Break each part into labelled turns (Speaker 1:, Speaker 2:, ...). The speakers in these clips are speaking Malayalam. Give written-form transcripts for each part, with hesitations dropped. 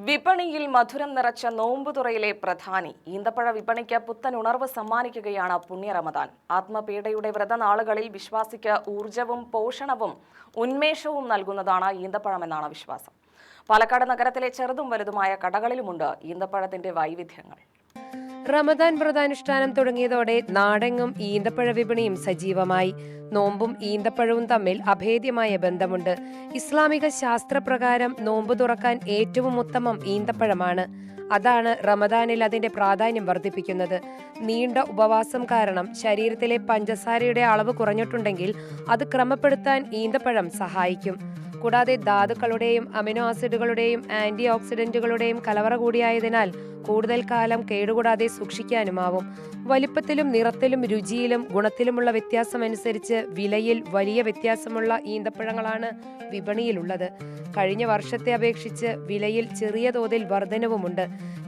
Speaker 1: വിപണിയിൽ മധുരം നിറച്ച നോമ്പുതുറയിലെ പ്രധാനി ഈന്തപ്പഴ വിപണിക്ക് പുത്തൻ ഉണർവ് സമ്മാനിക്കുകയാണ് പുണ്യ റമദാൻ. ആത്മപീഡയുടെ വ്രതനാളുകളിൽ വിശ്വാസിക്ക് ഊർജവും പോഷണവും ഉന്മേഷവും നൽകുന്നതാണ് ഈന്തപ്പഴമെന്നാണ് വിശ്വാസം. പാലക്കാട് നഗരത്തിലെ ചെറുതും വലുതുമായ കടകളിലുമുണ്ട് ഈന്തപ്പഴത്തിന്റെ വൈവിധ്യങ്ങൾ.
Speaker 2: റമദാൻ വ്രതാനുഷ്ഠാനം തുടങ്ങിയതോടെ നാടെങ്ങും ഈന്തപ്പഴ വിപണിയും സജീവമായി. നോമ്പും ഈന്തപ്പഴവും തമ്മിൽ അഭേദ്യമായ ബന്ധമുണ്ട്. ഇസ്ലാമിക ശാസ്ത്രപ്രകാരം നോമ്പ് തുറക്കാൻ ഏറ്റവും ഉത്തമം ഈന്തപ്പഴമാണ്. അതാണ് റമദാനിൽ അതിന്റെ പ്രാധാന്യം വർദ്ധിപ്പിക്കുന്നത്. നീണ്ട ഉപവാസം കാരണം ശരീരത്തിലെ പഞ്ചസാരയുടെ അളവ് കുറഞ്ഞിട്ടുണ്ടെങ്കിൽ അത് ക്രമപ്പെടുത്താൻ ഈന്തപ്പഴം സഹായിക്കും. കൂടാതെ ധാതുക്കളുടെയും അമിനോ ആസിഡുകളുടെയും ആന്റി ഓക്സിഡന്റുകളുടെയും കലവറ കൂടിയായതിനാൽ കൂടുതൽ കാലം കേടുകൂടാതെ സൂക്ഷിക്കാനുമാവും. വലിപ്പത്തിലും നിറത്തിലും രുചിയിലും ഗുണത്തിലുമുള്ള വ്യത്യാസമനുസരിച്ച് വിലയിൽ വലിയ വ്യത്യാസമുള്ള ഈന്തപ്പഴങ്ങളാണ് വിപണിയിലുള്ളത്. കഴിഞ്ഞ വർഷത്തെ അപേക്ഷിച്ച് വിലയിൽ ചെറിയ തോതിൽ വർധനവുമുണ്ട്.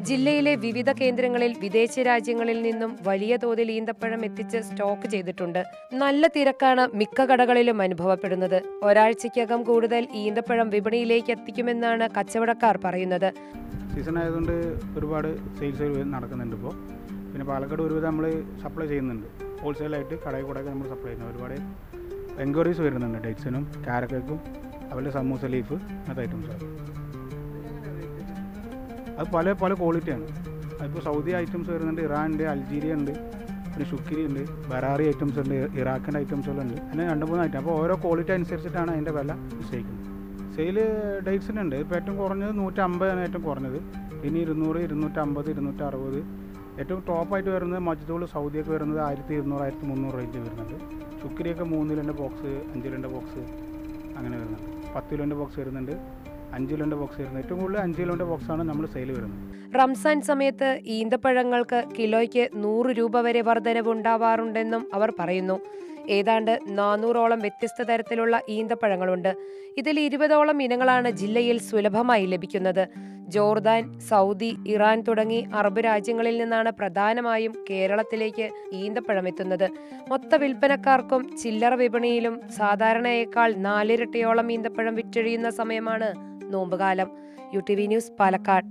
Speaker 2: ജില്ലയിലെ വിവിധ കേന്ദ്രങ്ങളിൽ വിദേശ രാജ്യങ്ങളിൽ നിന്നും വലിയ തോതിൽ ഈന്തപ്പഴം എത്തിച്ച് സ്റ്റോക്ക് ചെയ്തിട്ടുണ്ട്. നല്ല തിരക്കാണ് മിക്ക കടകളിലും അനുഭവപ്പെടുന്നത്. ഒരാഴ്ചയ്ക്കകം കൂടുതൽ ഈന്തപ്പഴം വിപണിയിലേക്ക് എത്തിക്കുമെന്നാണ് കച്ചവടക്കാർ പറയുന്നത്.
Speaker 3: സീസൺ ആയതുകൊണ്ട് ഒരുപാട് സെയിൽസ് നടക്കുന്നുണ്ട്. ഇപ്പോൾ പിന്നെ പാലക്കാട് ഒരുവിധം നമ്മൾ സപ്ലൈ ചെയ്യുന്നുണ്ട്. ഹോൾസെയിലായിട്ട് കടയിൽ കൂടെ നമ്മൾ സപ്ലൈ ചെയ്യുന്നത്. ഒരുപാട് എൻക്വയറീസ് വരുന്നുണ്ട്. ഡേറ്റ്സിനും കാരക്കും അതുപോലെ സമൂസ ലീഫ് അങ്ങനത്തെ ഐറ്റംസ്. അത് പല പല ക്വാളിറ്റിയാണ്. അതിപ്പോൾ സൗദി ഐറ്റംസ് വരുന്നുണ്ട്, ഇറാൻ ഉണ്ട്, അൾജീരിയ ഉണ്ട്, പിന്നെ ഷുക്കിരി ഉണ്ട്, ബറാറി ഐറ്റംസ് ഉണ്ട്, ഇറാഖിൻ്റെ ഐറ്റംസുകളുണ്ട്. അങ്ങനെ 2-3 ഐറ്റം. അപ്പോൾ ഓരോ ക്വാളിറ്റി അനുസരിച്ചിട്ടാണ് അതിൻ്റെ വില നിശ്ചയിക്കുന്നത്. സെയിൽ ഡേറ്റ്സിനുണ്ട്. ഇപ്പോൾ ഏറ്റവും കുറഞ്ഞത് 150 ആണ് ഏറ്റവും കുറഞ്ഞത്. ഇനി 200, 250, 260. ഏറ്റവും ടോപ്പായിട്ട് വരുന്നത് മജ്ദൂൾ സൗദിയൊക്കെ വരുന്നത് 1200, 1300 റേഞ്ച് വരുന്നുണ്ട്. ഷുക്കരിയൊക്കെ 3 കിലോൻ്റെ ബോക്സ്, 5 കിലോൻ്റെ ബോക്സ് അങ്ങനെ വരുന്നുണ്ട്. 10 കിലോൻ്റെ ബോക്സ് വരുന്നുണ്ട്, 5 കിലോൻ്റെ ബോക്സ് വരുന്നത്. ഏറ്റവും കൂടുതൽ 5 കിലോൻ്റെ ബോക്സാണ് നമ്മൾ സെയിൽ വരുന്നത്.
Speaker 2: റംസാൻ സമയത്ത് ഈന്തപ്പഴങ്ങൾക്ക് കിലോയ്ക്ക് 100 രൂപ വരെ വർധനവുണ്ടാവാറുണ്ടെന്നും അവർ പറയുന്നു. ഏതാണ്ട് 400ഓളം വ്യത്യസ്ത തരത്തിലുള്ള ഈന്തപ്പഴങ്ങളുണ്ട്. ഇതിൽ 20ഓളം ഇനങ്ങളാണ് ജില്ലയിൽ സുലഭമായി ലഭിക്കുന്നത്. ജോർദാൻ, സൗദി, ഇറാൻ തുടങ്ങി അറബ് രാജ്യങ്ങളിൽ നിന്നാണ് പ്രധാനമായും കേരളത്തിലേക്ക് ഈന്തപ്പഴം എത്തുന്നത്. മൊത്ത വിൽപ്പനക്കാർക്കും ചില്ലറ വിപണിയിലും സാധാരണയേക്കാൾ 4 ഇരട്ടിയോളം ഈന്തപ്പഴം വിറ്റഴിയുന്ന സമയമാണ് നോമ്പുകാലം. UTV news, Palakkad.